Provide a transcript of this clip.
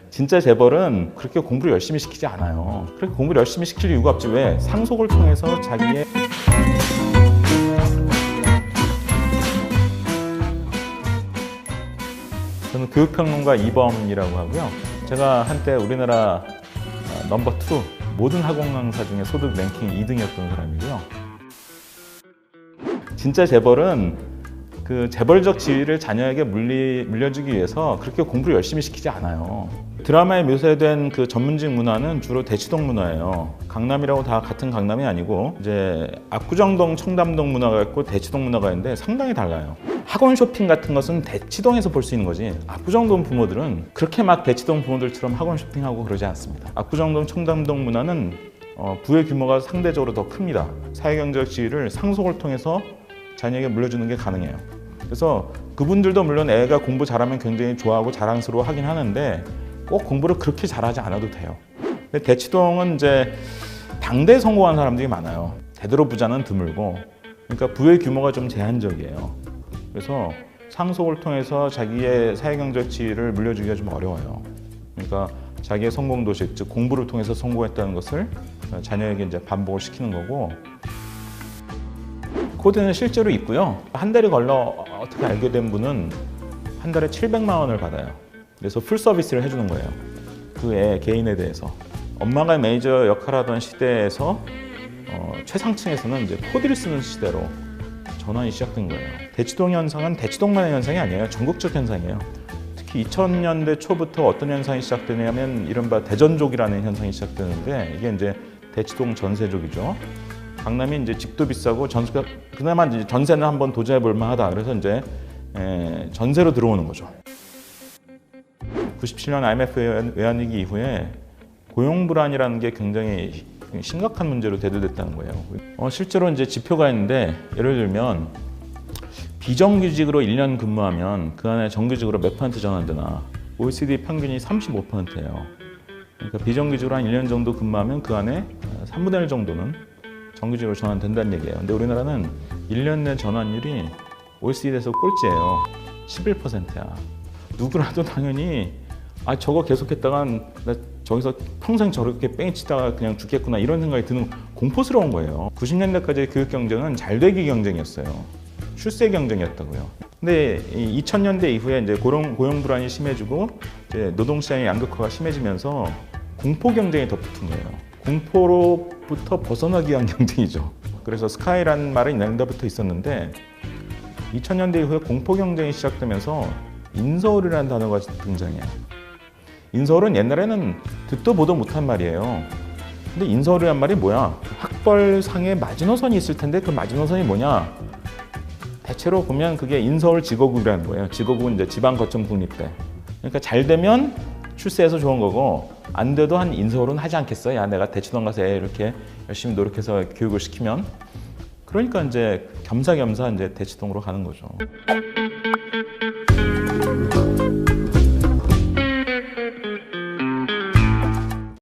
진짜 재벌은 그렇게 공부를 열심히 시키지 않아요. 그렇게 공부를 열심히 시킬 이유가 없지. 왜? 상속을 통해서 자기의 저는 교육평론가 이범이라고 하고요. 제가 한때 우리나라 넘버 2 모든 학원 강사 중에 소득 랭킹 2등이었던 사람이고요. 진짜 재벌은 그 재벌적 지위를 자녀에게 물려주기 위해서 그렇게 공부를 열심히 시키지 않아요. 드라마에 묘사된 그 전문직 문화는 주로 대치동 문화예요. 강남이라고 다 같은 강남이 아니고 이제 압구정동, 청담동 문화가 있고 대치동 문화가 있는데 상당히 달라요. 학원 쇼핑 같은 것은 대치동에서 볼 수 있는 거지, 압구정동 부모들은 그렇게 막 대치동 부모들처럼 학원 쇼핑하고 그러지 않습니다. 압구정동, 청담동 문화는 부의 규모가 상대적으로 더 큽니다. 사회경제적 지위를 상속을 통해서 자녀에게 물려주는 게 가능해요. 그래서 그분들도 물론 애가 공부 잘하면 굉장히 좋아하고 자랑스러워 하긴 하는데 꼭 공부를 그렇게 잘하지 않아도 돼요. 근데 대치동은 이제 당대에 성공한 사람들이 많아요. 대대로 부자는 드물고, 그러니까 부의 규모가 좀 제한적이에요. 그래서 상속을 통해서 자기의 사회경제적 지위를 물려주기가 좀 어려워요. 그러니까 자기의 성공 도식, 즉 공부를 통해서 성공했다는 것을 자녀에게 이제 반복을 시키는 거고, 코드는 실제로 있고요. 한 달에 걸러 어떻게 알게 된 분은 한 달에 700만 원을 받아요. 그래서 풀 서비스를 해주는 거예요. 그 애 개인에 대해서. 엄마가 메이저 역할하던 시대에서 최상층에서는 이제 코드를 쓰는 시대로 전환이 시작된 거예요. 대치동 현상은 대치동만의 현상이 아니에요. 전국적 현상이에요. 특히 2000년대 초부터 어떤 현상이 시작되냐면 이른바 대전족이라는 현상이 시작되는데, 이게 이제 대치동 전세족이죠. 강남이 이제 집도 비싸고 그나마 이제 전세는 한번 도전해 볼 만하다. 그래서 이제 전세로 들어오는 거죠. 97년 IMF 외환위기 이후에 고용 불안이라는 게 굉장히 심각한 문제로 대두됐다는 거예요. 실제로 이제 지표가 있는데, 예를 들면 비정규직으로 1년 근무하면 그 안에 정규직으로 몇 % 전환되나? OECD 평균이 35%예요. 그러니까 비정규직으로 한 1년 정도 근무하면 그 안에 3분의 1 정도는 정규직으로 전환된다는 얘기예요. 근데 우리나라는 1년 내 전환율이 OECD에서 꼴찌예요. 11%야. 누구라도 당연히 저거 계속했다간 나 저기서 평생 저렇게 뺑이 치다가 그냥 죽겠구나, 이런 생각이 드는, 공포스러운 거예요. 90년대까지의 교육 경쟁은 잘되기 경쟁이었어요. 출세 경쟁이었다고요. 근데 2000년대 이후에 이제 고용 불안이 심해지고 이제 노동시장의 양극화가 심해지면서 공포 경쟁이 더 붙은 거예요. 공포로부터 벗어나기 위한 경쟁이죠. 그래서 스카이라는 말은 옛날부터 있었는데 2000년대 이후에 공포 경쟁이 시작되면서 인서울이라는 단어가 등장해요. 인서울은 옛날에는 듣도 보도 못한 말이에요. 근데 인서울이란 말이 뭐야? 학벌상에 마지노선이 있을 텐데 그 마지노선이 뭐냐? 대체로 보면 그게 인서울 직업국이라는 거예요. 직업국은 이제 지방 거점 국립대. 그러니까 잘 되면 출세해서 좋은 거고, 안 돼도 한 인서울은 하지 않겠어? 야, 내가 대치동 가서 애 이렇게 열심히 노력해서 교육을 시키면. 그러니까 이제 겸사겸사 이제 대치동으로 가는 거죠.